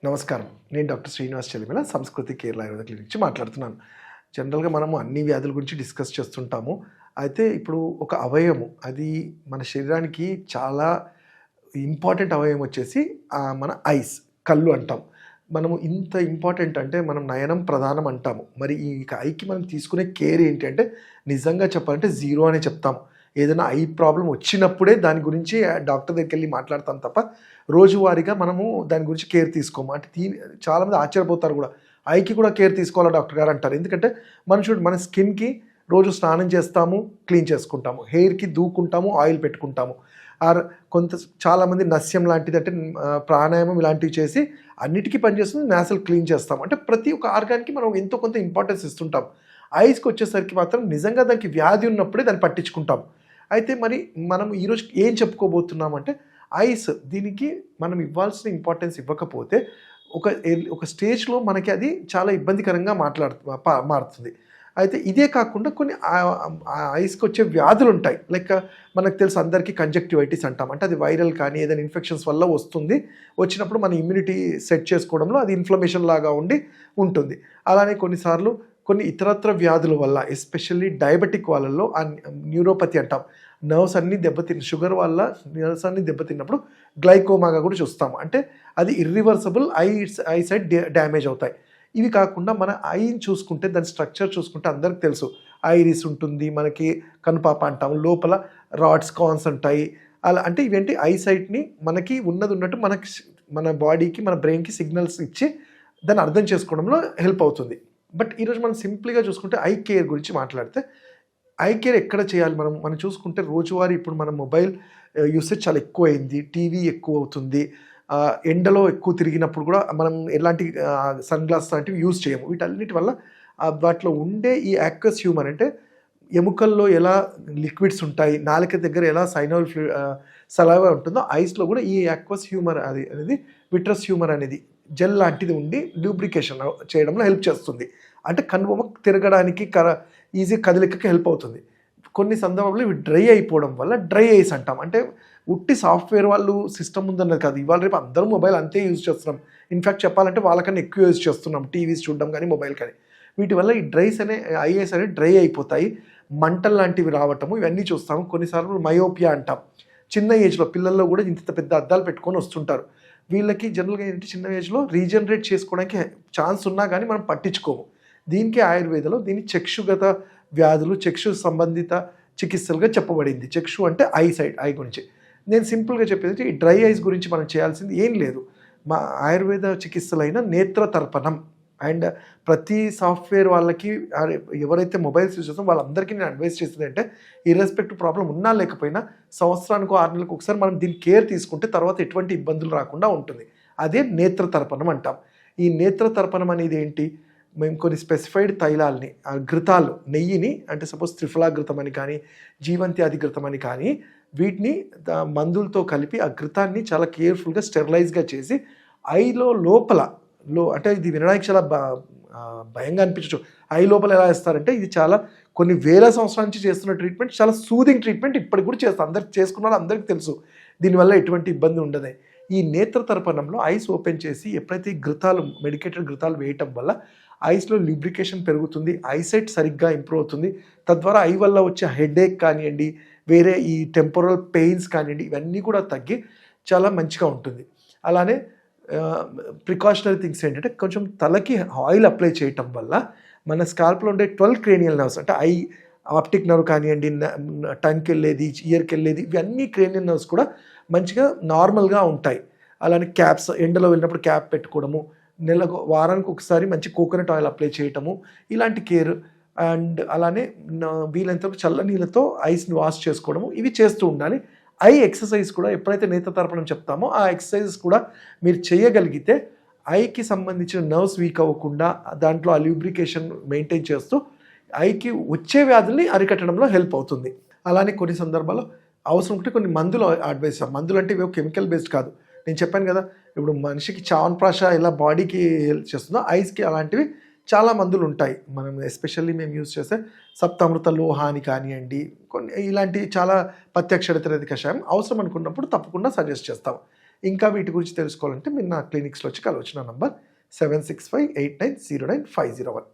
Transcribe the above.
నమస్కారం. నేను డాక్టర్ శ్రీనివాస్ చెలిమేల సంస్కృతి కేరళ ఆయుర్వేద క్లినిక్ నుంచి మాట్లాడుతున్నాను. జనరల్‌గా మనము అన్ని వ్యాధుల గురించి డిస్కస్ చేస్తుంటాము. అయితే ఇప్పుడు ఒక అవయవము అది మన శరీరానికి చాలా ఇంపార్టెంట్ అవయవం వచ్చేసి మన ఐస్, కళ్ళు అంటాం. మనము ఇంత ఇంపార్టెంట్ అంటే మనం నయనం ప్రధానం అంటాము. మరి ఈ ఐకి మనం తీసుకునే కేర్ ఏంటి అంటే నిజంగా చెప్పాలంటే జీరో అనే చెప్తాము. ఏదైనా ఐ ప్రాబ్లమ్ వచ్చినప్పుడే దాని గురించి డాక్టర్ దగ్గరికెళ్ళి మాట్లాడతాం తప్ప రోజువారీగా మనము దాని గురించి కేర్ తీసుకోము. అంటే చాలామంది ఆశ్చర్యపోతారు కూడా. ఐకి కూడా కేర్ తీసుకోవాలా డాక్టర్ గారు అంటారు. ఎందుకంటే మన స్కిన్‌కి రోజు స్నానం చేస్తాము, క్లీన్ చేసుకుంటాము. హెయిర్‌కి దూకుంటాము, ఆయిల్ పెట్టుకుంటాము. ఆర్ చాలామంది నస్యం లాంటిది అంటే ప్రాణాయామం ఇలాంటివి చేసి అన్నిటికీ పనిచేస్తుంది. నాసల్ క్లీన్ చేస్తాం. అంటే ప్రతి ఒక్క ఆర్గాన్‌కి మనం ఎంతో కొంత ఇంపార్టెన్స్ ఇస్తుంటాం. ఐస్‌కి వచ్చేసరికి మాత్రం నిజంగా దానికి వ్యాధి ఉన్నప్పుడే దాన్ని పట్టించుకుంటాం. అయితే మరి మనం ఈరోజు ఏం చెప్పుకోబోతున్నామంటే ఐస్ దీనికి మనం ఇవ్వాల్సిన ఇంపార్టెన్స్ ఇవ్వకపోతే ఒక స్టేజ్‌లో మనకి అది చాలా ఇబ్బందికరంగా మారుతుంది. అయితే ఇదే కాకుండా కొన్ని ఐస్‌కి వచ్చే వ్యాధులు ఉంటాయి. లైక్ మనకు తెలుసు అందరికీ కంజక్టివైటిస్ అంటాం. అంటే అది వైరల్ కానీ ఏదైనా ఇన్ఫెక్షన్స్ వల్ల వస్తుంది. వచ్చినప్పుడు మన ఇమ్యూనిటీ సెట్ చేసుకోవడంలో అది ఇన్ఫ్లమేషన్ లాగా ఉంటుంది. అలానే కొన్నిసార్లు కొన్ని ఇతరత్ర వ్యాధుల వల్ల ఎస్పెషల్లీ డయాబెటిక్ వాళ్ళల్లో న్యూరోపతి అంటాం. నర్వ్స్ అన్నీ షుగర్ వల్ల నర్వ్స్ అన్నీ దెబ్బతిన్నప్పుడు గ్లైకోమాగా కూడా చూస్తాము. అంటే అది ఇర్రివర్సబుల్ ఐసైట్ డ్యామేజ్ అవుతాయి. ఇవి కాకుండా మన ఐని చూసుకుంటే దాని స్ట్రక్చర్ చూసుకుంటే అందరికి తెలుసు. ఐరిస్ ఉంటుంది, మనకి కనుపాప అంటాము, లోపల రాడ్స్ కాన్స్ ఉంటాయి. అలా అంటే ఇవేంటి ఐసైట్ని మనకి ఉన్నట్టు మన బాడీకి మన బ్రెయిన్కి సిగ్నల్స్ ఇచ్చి దాన్ని అర్థం చేసుకోవడంలో హెల్ప్ అవుతుంది. బట్ ఈరోజు మనం సింపుల్గా చూసుకుంటే ఐ కేర్ గురించి మాట్లాడితే ఐ కేర్ ఎక్కడ చేయాలి? మనం చూసుకుంటే రోజువారీ ఇప్పుడు మన మొబైల్ యూసేజ్ చాలా ఎక్కువైంది, టీవీ ఎక్కువ అవుతుంది. ఎండలో ఎక్కువ తిరిగినప్పుడు కూడా మనం ఎలాంటి సన్ గ్లాస్ లాంటివి యూజ్ చేయము. వీటన్నిటి వల్ల వాటిలో ఉండే ఈ యాక్వస్ హ్యూమర్ అంటే ఎముకల్లో ఎలా లిక్విడ్స్ ఉంటాయి, నాలుక దగ్గర ఎలా సైనల్ సలైవా ఉంటుందో ఐస్లో కూడా ఈ యాక్వస్ హ్యూమర్ అనేది విట్రస్ హ్యూమర్ అనేది జెల్ లాంటిది ఉండి లూబ్రికేషన్ చేయడంలో హెల్ప్ చేస్తుంది. అంటే కనుబొమ్మ తిరగడానికి ఈజీ కదలికకి హెల్ప్ అవుతుంది. కొన్ని సందర్భాల్లో ఇవి డ్రై అయిపోవడం వల్ల డ్రై ఐస్ అంటాం. అంటే ఉట్టి సాఫ్ట్వేర్ వాళ్ళు సిస్టమ్ ఉందన్నది కాదు. ఇవాళ రేపు అందరూ మొబైల్ అంతే యూజ్ చేస్తున్నాం. ఇన్ఫ్యాక్ట్ చెప్పాలంటే వాళ్ళకన్నా ఎక్కువ యూజ్ చేస్తున్నాం టీవీస్ చూడడం కానీ మొబైల్ కానీ. వీటి వల్ల ఈ ఐఎస్ అనేవి డ్రై అయిపోతాయి. మంటలు లాంటివి రావటము ఇవన్నీ చూస్తాము. కొన్నిసార్లు మయోపియా అంటాం. చిన్న ఏజ్లో పిల్లల్లో కూడా ఇంత పెద్ద అద్దాలు పెట్టుకొని వస్తుంటారు. వీళ్ళకి జనరల్గా ఏంటి చిన్న ఏజ్లో రీజనరేట్ చేసుకోవడానికి ఛాన్స్ ఉన్నా కానీ మనం పట్టించుకోము. దీనికి ఆయుర్వేదంలో దీన్ని చక్షుగత వ్యాధులు, చక్షు సంబంధిత చికిత్సలుగా చెప్పబడింది. చక్షు అంటే ఐ గురించి. నేను సింపుల్గా చెప్పేది ఈ డ్రై ఐస్ గురించి మనం చేయాల్సింది ఏం లేదు. మా ఆయుర్వేద చికిత్సలైన నేత్ర తర్పణం అండ్ ప్రతి సాఫ్ట్వేర్ వాళ్ళకి ఎవరైతే మొబైల్స్ యూజ్ చేస్తారో వాళ్ళందరికీ నేను అడ్వైస్ చేసేది అంటే ఇర్రెస్పెక్టివ్ ప్రాబ్లం ఉన్నా లేకపోయినా సంవత్సరానికో 6 నెలలకు ఒకసారి మనం దీని కేర్ తీసుకుంటే తర్వాత ఎటువంటి ఇబ్బందులు రాకుండా ఉంటుంది. అదే నేత్ర తర్పణం అంటాం. ఈ నేత్ర తర్పణం అనేది ఏంటి? మేము కొన్ని స్పెసిఫైడ్ తైలాలని ఘృతాలు నెయ్యిని అంటే సపోజ్ త్రిఫలాఘృతం అని కానీ జీవంత్యాది ఘృతం అని కానీ వీటిని మందులతో కలిపి ఆ ఘృతాన్ని చాలా కేర్ఫుల్గా స్టెరిలైజ్గా చేసి ఐలో అంటే ఇది వినడానికి చాలా భయంగా అనిపించచ్చు. ఐ లోపల ఎలా వేస్తారంటే ఇది చాలా కొన్ని వేల సంవత్సరాల నుంచి చేస్తున్న ట్రీట్మెంట్, చాలా సూదింగ్ ట్రీట్మెంట్ ఇప్పటికి కూడా చేస్తారు. అందరికి చేసుకున్న వాళ్ళు అందరికీ తెలుసు. దీనివల్ల ఎటువంటి ఇబ్బంది ఉండదు. ఈ నేత్ర తర్పణంలో ఐస్ ఓపెన్ చేసి ఎప్పుడైతే మెడికేటెడ్ ఘృతాలు వేయటం వల్ల ఐస్లో ల్యూబ్రికేషన్ పెరుగుతుంది, ఐసైట్ సరిగ్గా ఇంప్రూవ్ అవుతుంది. తద్వారా ఐ వల్ల వచ్చే హెడేక్ కానివ్వండి, వేరే ఈ టెంపోరల్ పెయిన్స్ కానివ్వండి ఇవన్నీ కూడా తగ్గి చాలా మంచిగా ఉంటుంది. అలానే ప్రికాషనరీ థింగ్స్ ఏంటంటే కొంచెం తలకి ఆయిల్ అప్లై చేయటం వల్ల మన స్కాల్ప్లో ఉండే 12 క్రేనియల్ నర్వ్స్ అంటే ఆప్టిక్ నర్వ్ కానివ్వండి, టంగ్కి వెళ్ళేది, ఇయర్కి వెళ్ళేది ఇవన్నీ క్రేనియల్ నర్వ్స్ కూడా మంచిగా నార్మల్గా ఉంటాయి. అలానే క్యాప్స్ ఎండలో వెళ్ళినప్పుడు క్యాప్ పెట్టుకోవడము, వారానికి ఒకసారి మంచి కోకోనట్ ఆయిల్ అప్లై చేయటము ఇలాంటి కేర్ అండ్ అలానే వీలైనంతవరకు చల్ల నీళ్ళతో ఐస్ని వాష్ చేసుకోవడము ఇవి చేస్తూ ఉండాలి. ఐ ఎక్సర్సైజ్ కూడా ఎప్పుడైతే నేత్ర తర్పణం చెప్తామో ఆ ఎక్సర్సైజెస్ కూడా మీరు చేయగలిగితే ఐకి సంబంధించిన నర్వ్స్ వీక్ అవ్వకుండా దాంట్లో ఆ ల్యూబ్రికేషన్ మెయింటైన్ చేస్తూ ఐకి వచ్చే వ్యాధుల్ని అరికట్టడంలో హెల్ప్ అవుతుంది. అలానే కొన్ని సందర్భాల్లో అవసరం ఉంటే కొన్ని మందులు అడ్వైస్ చేస్తాం. మందులు అంటే ఇవి కెమికల్ బేస్డ్ కాదు. నేను చెప్పాను కదా ఇప్పుడు మనిషికి చావన్ప్రాష ఎలా బాడీకి హెల్ప్ చేస్తుందో ఐస్కి అలాంటివి చాలా మందులు ఉంటాయి. మనం ఎస్పెషల్లీ మేము యూజ్ చేసే సప్తామృత లోహాని కానివ్వండి, కొన్ని ఇలాంటి చాలా పత్యక్షరతరేది కషాయం అవసరం అనుకున్నప్పుడు తప్పకుండా సజెస్ట్ చేస్తాం. ఇంకా వీటి గురించి తెలుసుకోవాలంటే మీరు నా క్లినిక్స్లో వచ్చి కలవచ్చు. నా నంబర్ 7658909501.